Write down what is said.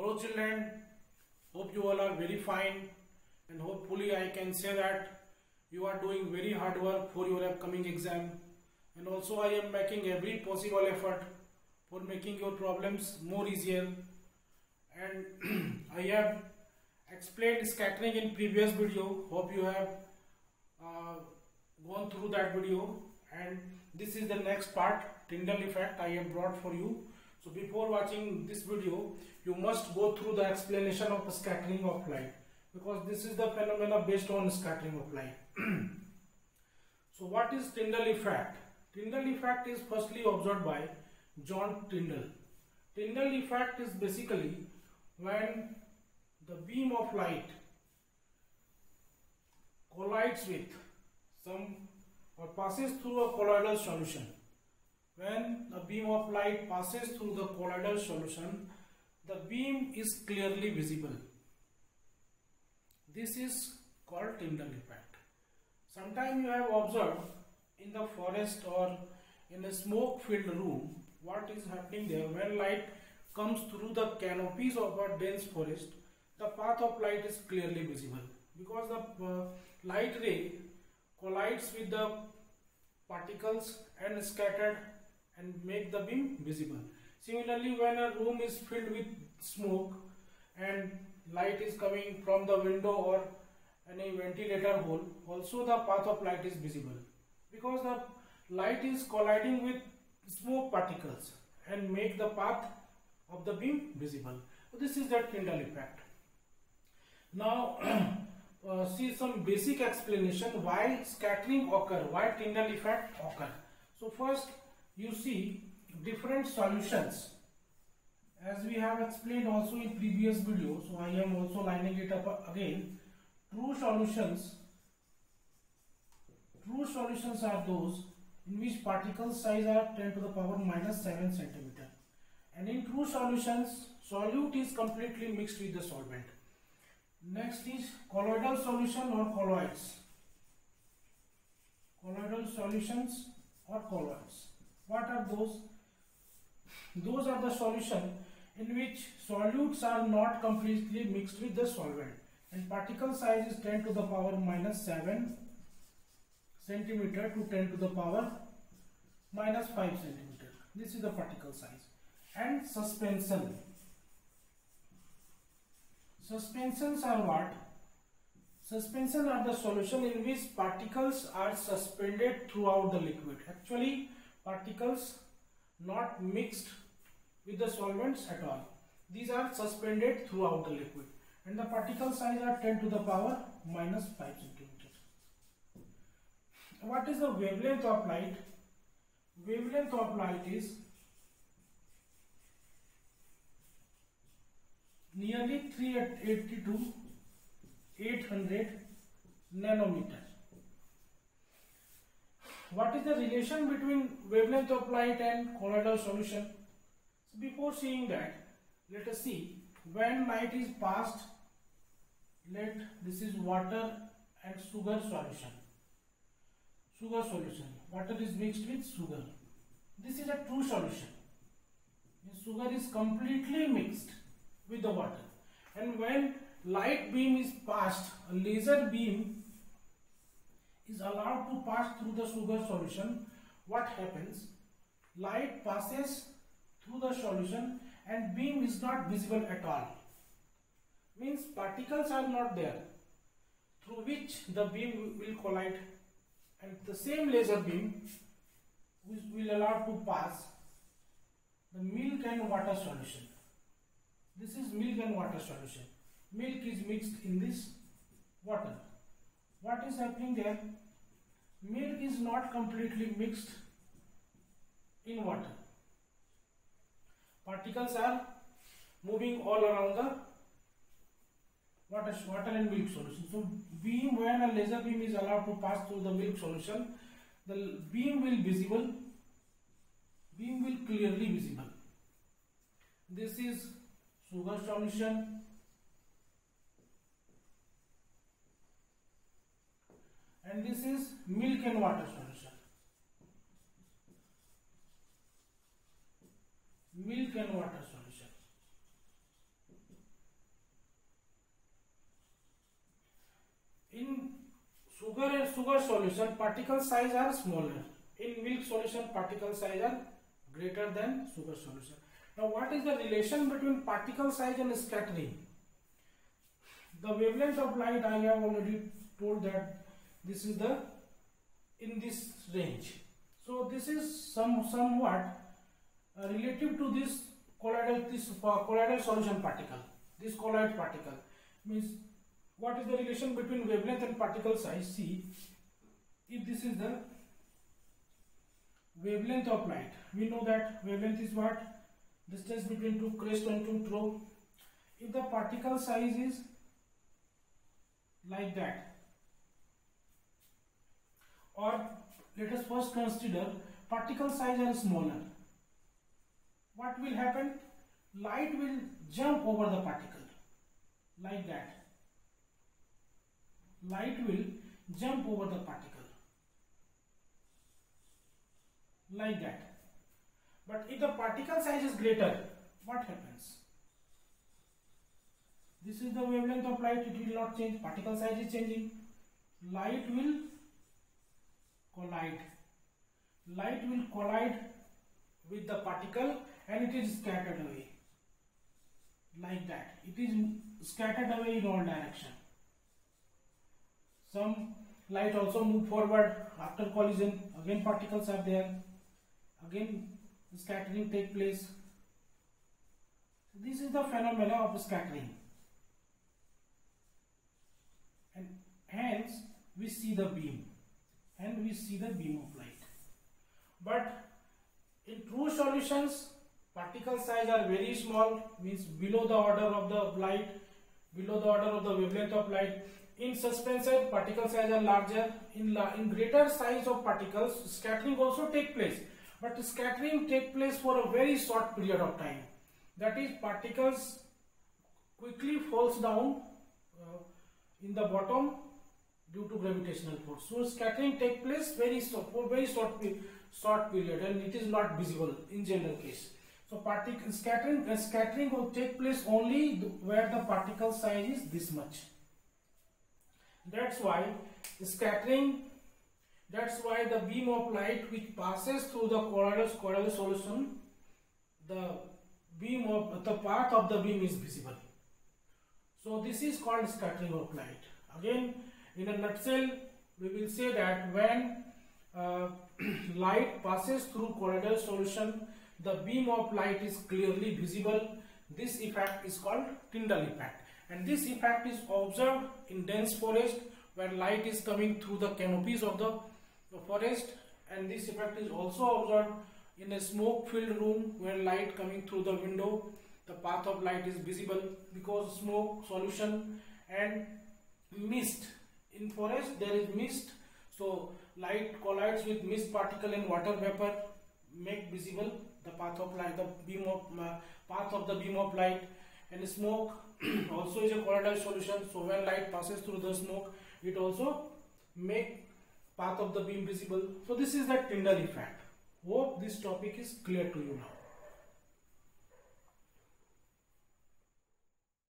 Hello children, hope you all are very fine and hopefully I can say that you are doing very hard work for your upcoming exam, and also I am making every possible effort for making your problems more easier. And I have explained scattering in previous video. Hope you have gone through that video, and this is the next part, Tyndall effect, I have brought for you. So before watching this video, you must go through the explanation of scattering of light, because this is the phenomena based on scattering of light. So what is Tyndall effect? Tyndall effect is firstly observed by John Tyndall. Tyndall effect is basically when the beam of light collides with some or passes through a colloidal solution. When a beam of light passes through the colloidal solution, the beam is clearly visible. This is called Tyndall effect. Sometimes you have observed in the forest or in a smoke-filled room what is happening there. When light comes through the canopies of a dense forest, the path of light is clearly visible because the light ray collides with the particles and is scattered and make the beam visible. Similarly, when a room is filled with smoke and light is coming from the window or any ventilator hole, also the path of light is visible because the light is colliding with smoke particles and make the path of the beam visible. So this is the Tyndall effect. Now see some basic explanation why scattering occur, why Tyndall effect occur. So first you see different solutions, as we have explained also in previous video, so I am also lining it up again. True solutions are those in which particle size are 10 to the power minus 7 centimeter, and in true solutions solute is completely mixed with the solvent. Next is colloidal solution or colloids. Colloidal solutions or colloids. What are those? Those are the solution in which solutes are not completely mixed with the solvent and particle size is 10 to the power minus 7 centimeter to 10 to the power minus 5 centimeter. This is the particle size. And suspension. Suspensions are what? Suspension are the solution in which particles are suspended throughout the liquid. Actually, particles not mixed with the solvents at all. These are suspended throughout the liquid and the particle size are 10 to the power minus 5 centimeter. What is the wavelength of light? Wavelength of light is nearly 380 to 800 nanometer. What is the relation between wavelength of light and colloidal solution? So before seeing that, let us see when light is passed. This is water and sugar solution. Sugar solution. Water is mixed with sugar. This is a true solution. The sugar is completely mixed with the water, and when light beam is passed, a laser beam is allowed to pass through the sugar solution. What happens? Light passes through the solution and beam is not visible at all. Means particles are not there through which the beam will collide, and the same laser beam will allow to pass the milk and water solution. This is milk and water solution. Milk is mixed in this water. What is happening there? Milk is not completely mixed in water. Particles are moving all around the water and milk solution. So beam, when a laser beam is allowed to pass through the milk solution, the beam will clearly visible. This is sugar solution and this is milk and water solution. Milk and water solution. sugar solution particle size are smaller. In milk solution particle size are greater than sugar solution. Now what is the relation between particle size and scattering? The wavelength of light, I have already told that this is the in this range. So this is somewhat relative to this colloidal solution particle. This colloid particle means, what is the relation between wavelength and particle size? See, if this is the wavelength of light, we know that wavelength is what? Distance between two crest and two trough. If the particle size is like that, or let us first consider particle size are smaller, what will happen? Light will jump over the particle like that. Light will jump over the particle like that. But if the particle size is greater, what happens? This is the wavelength of light, it will not change, particle size is changing. Light will collide. Light will collide with the particle and it is scattered away. Like that. It is scattered away in all directions. Some light also move forward after collision. Again particles are there. Again scattering take place. This is the phenomena of scattering. And hence we see the beam. And we see the beam of light. But in true solutions, particle size are very small, means below the order of the light, below the order of the wavelength of light. In suspension, particle size are larger. In greater size of particles, scattering also take place. But scattering take place for a very short period of time. That is, particles quickly falls down in the bottom due to gravitational force. So scattering take place for very short period, and it is not visible in general case. So scattering will take place only where the particle size is this much. That's why the beam of light which passes through the colloidal solution, the path of the beam is visible. So this is called scattering of light. Again, in a nutshell, we will say that when light passes through colloidal solution, the beam of light is clearly visible. This effect is called Tyndall effect. And this effect is observed in dense forest where light is coming through the canopies of the forest, and this effect is also observed in a smoke filled room where light coming through the window, the path of light is visible because smoke solution and mist. In forest there is mist, so light collides with mist particle and water vapor, make visible the path of light, the beam of path of the beam of light. And smoke also is a colloidal solution, so when light passes through the smoke, it also make path of the beam visible. So this is the Tyndall effect. Hope this topic is clear to you now.